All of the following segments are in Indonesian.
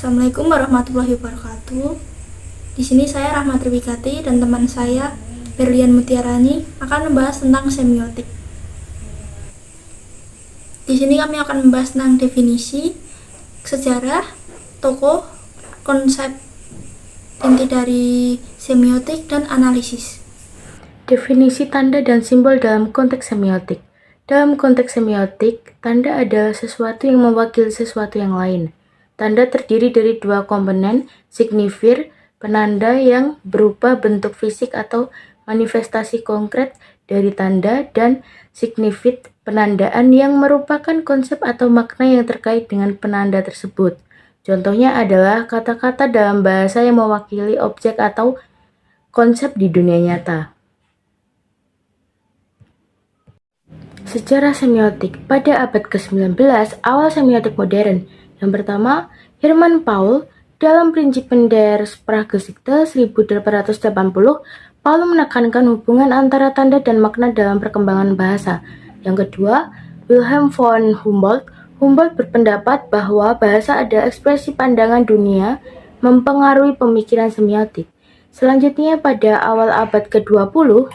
Assalamualaikum warahmatullahi wabarakatuh. Di sini saya Rahmat Triwikati dan teman saya Berlian Mutiarani akan membahas tentang semiotik. Di sini kami akan membahas tentang definisi, sejarah, tokoh, konsep inti dari semiotik, dan analisis. Definisi tanda dan simbol dalam konteks semiotik. Dalam konteks semiotik, tanda adalah sesuatu yang mewakili sesuatu yang lain. Tanda terdiri dari dua komponen, signifier, penanda yang berupa bentuk fisik atau manifestasi konkret dari tanda, dan signifit, penandaan yang merupakan konsep atau makna yang terkait dengan penanda tersebut. Contohnya adalah kata-kata dalam bahasa yang mewakili objek atau konsep di dunia nyata. Sejarah semiotik pada abad ke-19, awal semiotik modern. Yang pertama, Hermann Paul dalam Prinzipien der Sprachgeschichte 1880, Paul menekankan hubungan antara tanda dan makna dalam perkembangan bahasa. Yang kedua, Wilhelm von Humboldt. Humboldt berpendapat bahwa bahasa ada ekspresi pandangan dunia mempengaruhi pemikiran semiotik. Selanjutnya pada awal abad ke-20,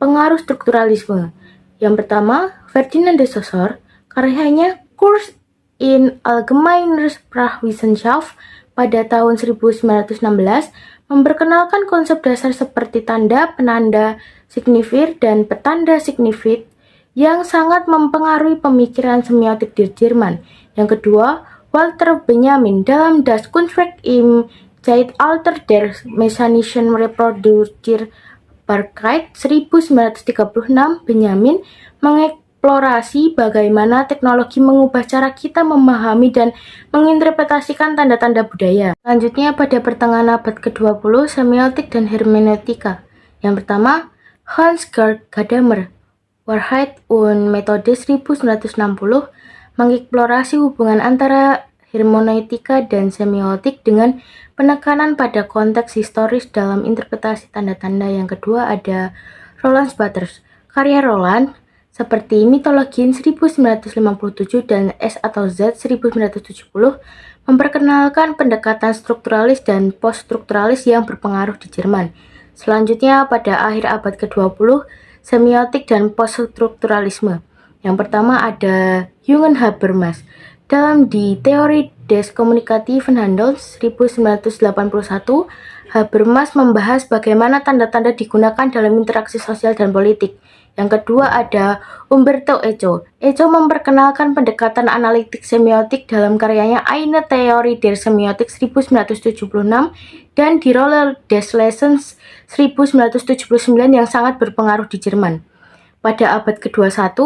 pengaruh strukturalisme. Yang pertama, Ferdinand de Saussure, karyanya Kurs in Allgemeine Sprachwissenschaft pada tahun 1916 memperkenalkan konsep dasar seperti tanda, penanda, signifier, dan petanda signifit yang sangat mempengaruhi pemikiran semiotik di Jerman. Yang kedua, Walter Benjamin dalam Das Kunstwerk im Zeitalter der mechanischen Reproduzierbarkeit 1936, Benjamin mengeksplorasi bagaimana teknologi mengubah cara kita memahami dan menginterpretasikan tanda-tanda budaya. Selanjutnya pada pertengahan abad ke-20, semiotik dan hermeneutika. Yang pertama, Hans Gerd Gadamer, Wahrheit und Methode 1960, mengeksplorasi hubungan antara hermeneutika dan semiotik dengan penekanan pada konteks historis dalam interpretasi tanda-tanda. Yang kedua ada Roland Barthes. Karya Roland seperti Mitologien 1957 dan S atau Z 1970 memperkenalkan pendekatan strukturalis dan poststrukturalis yang berpengaruh di Jerman. Selanjutnya pada akhir abad ke-20, semiotik dan poststrukturalisme. Yang pertama ada Jürgen Habermas. Dalam Die Theorie des kommunikativen Handelns 1981, Habermas membahas bagaimana tanda-tanda digunakan dalam interaksi sosial dan politik. Yang kedua ada Umberto Eco. Eco memperkenalkan pendekatan analitik semiotik dalam karyanya Eine Theorie der Semiotik 1976 dan Die Rolle des Lesens 1979 yang sangat berpengaruh di Jerman. Pada abad ke-21,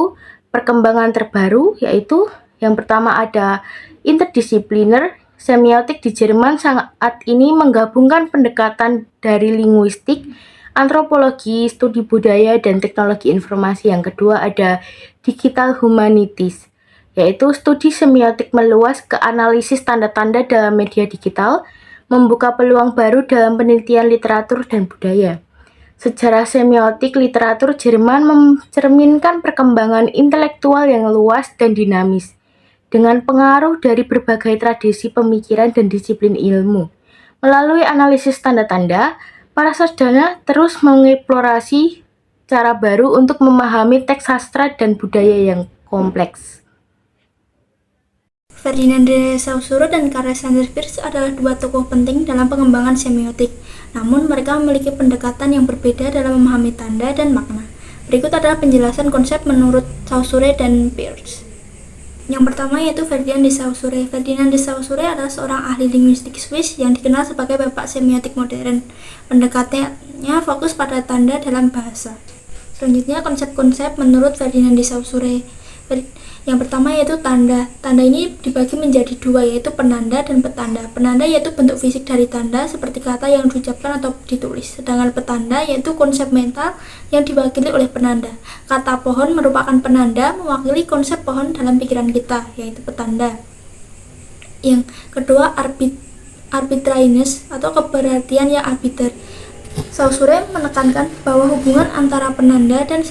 perkembangan terbaru yaitu yang pertama ada interdisipliner. Semiotik di Jerman saat ini menggabungkan pendekatan dari linguistik, antropologi, studi budaya, dan teknologi informasi. Yang kedua ada digital humanities, yaitu studi semiotik meluas ke analisis tanda-tanda dalam media digital, membuka peluang baru dalam penelitian literatur dan budaya. Sejarah semiotik literatur Jerman mencerminkan perkembangan intelektual yang luas dan dinamis, dengan pengaruh dari berbagai tradisi pemikiran dan disiplin ilmu. Melalui analisis tanda-tanda, para sarjana terus mengeksplorasi cara baru untuk memahami teks sastra dan budaya yang kompleks. Ferdinand de Saussure dan Karl Sanders adalah dua tokoh penting dalam pengembangan semiotik. Namun mereka memiliki pendekatan yang berbeda dalam memahami tanda dan makna. Berikut adalah penjelasan konsep menurut Saussure dan Peirce. Yang pertama yaitu Ferdinand de Saussure. Ferdinand de Saussure adalah seorang ahli linguistik Swiss yang dikenal sebagai bapak semiotik modern. Pendekatannya fokus pada tanda dalam bahasa. Selanjutnya konsep-konsep menurut Ferdinand de Saussure. Yang pertama yaitu tanda. Tanda ini dibagi menjadi dua, yaitu penanda dan petanda. Penanda yaitu bentuk fisik dari tanda seperti kata yang diucapkan atau ditulis. Sedangkan petanda yaitu konsep mental yang diwakili oleh penanda. Kata pohon merupakan penanda mewakili konsep pohon dalam pikiran kita, yaitu petanda. Yang kedua arbitrariness atau keberartian yang arbiter. Saussure menekankan bahwa hubungan antara penanda dan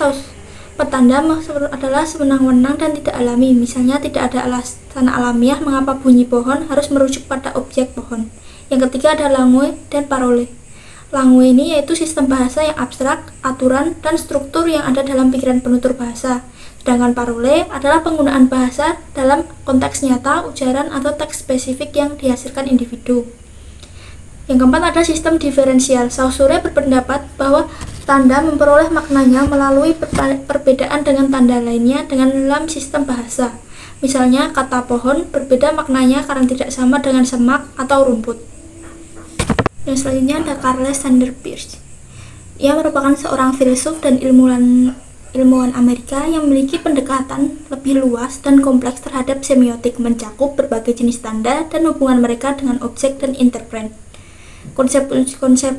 Petanda adalah sewenang-wenang dan tidak alami. Misalnya, tidak ada alasan alamiah mengapa bunyi pohon harus merujuk pada objek pohon. Yang ketiga ada langue dan parole. Langue ini yaitu sistem bahasa yang abstrak, aturan, dan struktur yang ada dalam pikiran penutur bahasa. Sedangkan parole adalah penggunaan bahasa dalam konteks nyata, ujaran, atau teks spesifik yang dihasilkan individu. Yang keempat ada sistem diferensial. Saussure berpendapat bahwa tanda memperoleh maknanya melalui perbedaan dengan tanda lainnya dalam sistem bahasa. Misalnya, kata pohon berbeda maknanya karena tidak sama dengan semak atau rumput. Yang selanjutnya ada Carl Alexander Peirce. Ia merupakan seorang filsuf dan ilmuwan Amerika yang memiliki pendekatan lebih luas dan kompleks terhadap semiotik, mencakup berbagai jenis tanda dan hubungan mereka dengan objek dan interpret. Konsep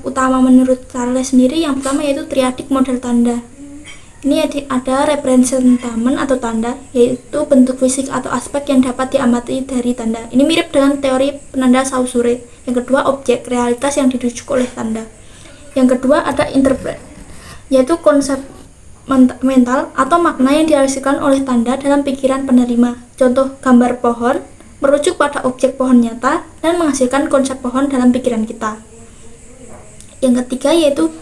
utama menurut Carles sendiri yang pertama yaitu triadik model tanda. Ini ada representamen atau tanda, yaitu bentuk fisik atau aspek yang dapat diamati dari tanda. Ini mirip dengan teori penanda Saussure. Yang kedua, objek, realitas yang dirujuk oleh tanda. Yang kedua ada interpret, yaitu konsep mental atau makna yang dihasilkan oleh tanda dalam pikiran penerima. Contoh, gambar pohon merujuk pada objek pohon nyata dan menghasilkan konsep pohon dalam pikiran kita. Yang ketiga yaitu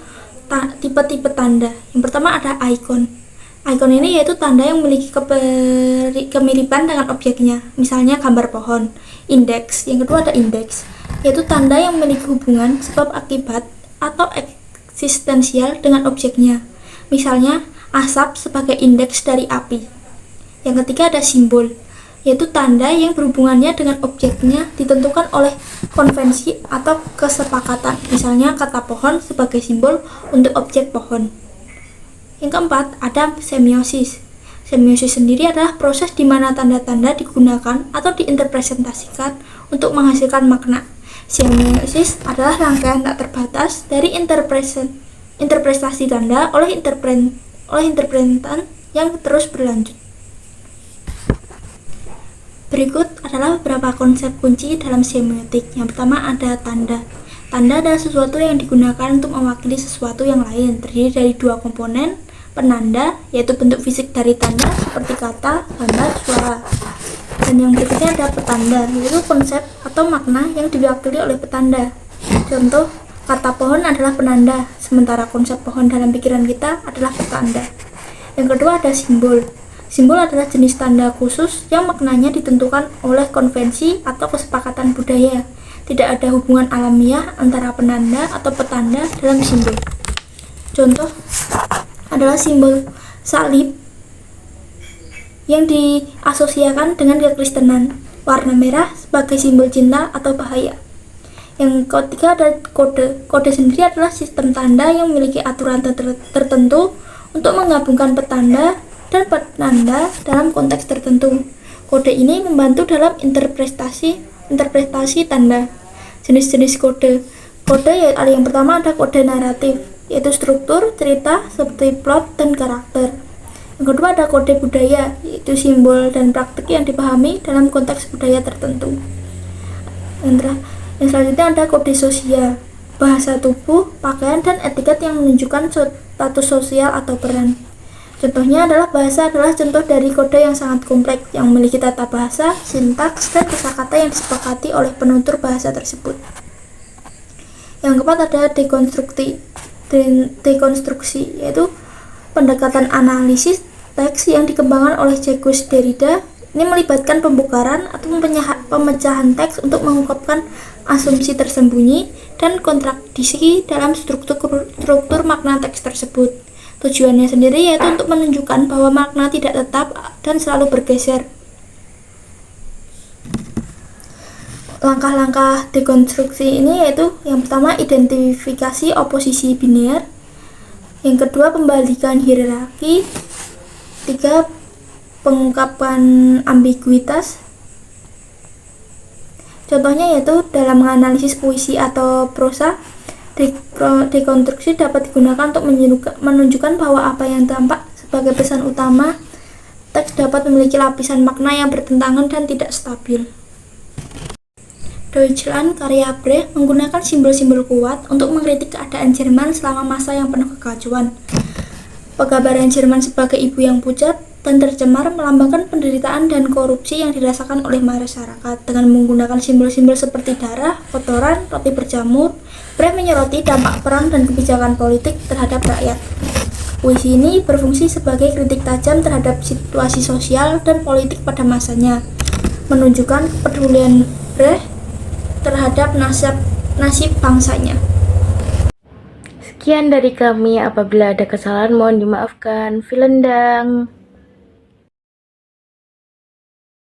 tipe-tipe tanda. Yang pertama ada icon. Icon ini yaitu tanda yang memiliki kemiripan dengan objeknya, misalnya gambar pohon. Indeks. Yang kedua ada indeks, yaitu tanda yang memiliki hubungan sebab akibat atau eksistensial dengan objeknya, misalnya asap sebagai indeks dari api. Yang ketiga ada simbol, yaitu tanda yang berhubungannya dengan objeknya ditentukan oleh konvensi atau kesepakatan, misalnya kata pohon sebagai simbol untuk objek pohon. Yang keempat ada semiosis. Semiosis sendiri adalah proses di mana tanda-tanda digunakan atau diinterpretasikan untuk menghasilkan makna. Semiosis adalah rangkaian tak terbatas dari interpretasi tanda oleh interpretan yang terus berlanjut. Berikut adalah beberapa konsep kunci dalam semiotik. Yang pertama ada tanda. Tanda adalah sesuatu yang digunakan untuk mewakili sesuatu yang lain, terdiri dari dua komponen penanda, yaitu bentuk fisik dari tanda seperti kata, gambar, suara. Dan yang berikutnya ada petanda, yaitu konsep atau makna yang diwakili oleh petanda. Contoh, kata pohon adalah penanda, sementara konsep pohon dalam pikiran kita adalah petanda. Yang kedua ada simbol. Simbol adalah jenis tanda khusus yang maknanya ditentukan oleh konvensi atau kesepakatan budaya. Tidak ada hubungan alamiah antara penanda atau petanda dalam simbol. Contoh adalah simbol salib yang diasosiasikan dengan kekristenan. Warna merah sebagai simbol cinta atau bahaya. Yang ketiga ada kode. Kode sendiri adalah sistem tanda yang memiliki aturan tertentu untuk menggabungkan petanda dan penanda dalam konteks tertentu. Kode ini membantu dalam interpretasi tanda. Jenis-jenis kode. Kode yang pertama ada kode naratif, yaitu struktur cerita seperti plot dan karakter. Yang kedua ada kode budaya, yaitu simbol dan praktik yang dipahami dalam konteks budaya tertentu. Yang selanjutnya ada kode sosial, bahasa tubuh, pakaian, dan etiket yang menunjukkan status sosial atau peran. Contohnya adalah bahasa adalah contoh dari kode yang sangat kompleks yang memiliki tata bahasa, sintaks, dan kosakata yang disepakati oleh penutur bahasa tersebut. Yang keempat ada dekonstruksi, yaitu pendekatan analisis teks yang dikembangkan oleh Jacques Derrida. Ini melibatkan pembukaran atau pemecahan teks untuk mengungkapkan asumsi tersembunyi dan kontradiksi dalam struktur makna teks tersebut. Tujuannya sendiri yaitu untuk menunjukkan bahwa makna tidak tetap dan selalu bergeser. Langkah-langkah dekonstruksi ini yaitu yang pertama identifikasi oposisi biner, yang kedua pembalikan hierarki, tiga pengungkapan ambiguitas. Contohnya yaitu dalam menganalisis puisi atau prosa, dekonstruksi dapat digunakan untuk menunjukkan bahwa apa yang tampak sebagai pesan utama teks dapat memiliki lapisan makna yang bertentangan dan tidak stabil. Deutschland karya Brecht menggunakan simbol-simbol kuat untuk mengkritik keadaan Jerman selama masa yang penuh kekacauan. Penggambaran Jerman sebagai ibu yang pucat dan tercemar melambangkan penderitaan dan korupsi yang dirasakan oleh masyarakat dengan menggunakan simbol-simbol seperti darah, kotoran, roti berjamur. Brecht menyoroti dampak peran dan kebijakan politik terhadap rakyat. Puisi ini berfungsi sebagai kritik tajam terhadap situasi sosial dan politik pada masanya, menunjukkan kepedulian Brecht terhadap nasib bangsanya. Sekian dari kami, apabila ada kesalahan mohon dimaafkan. Vielen Dank.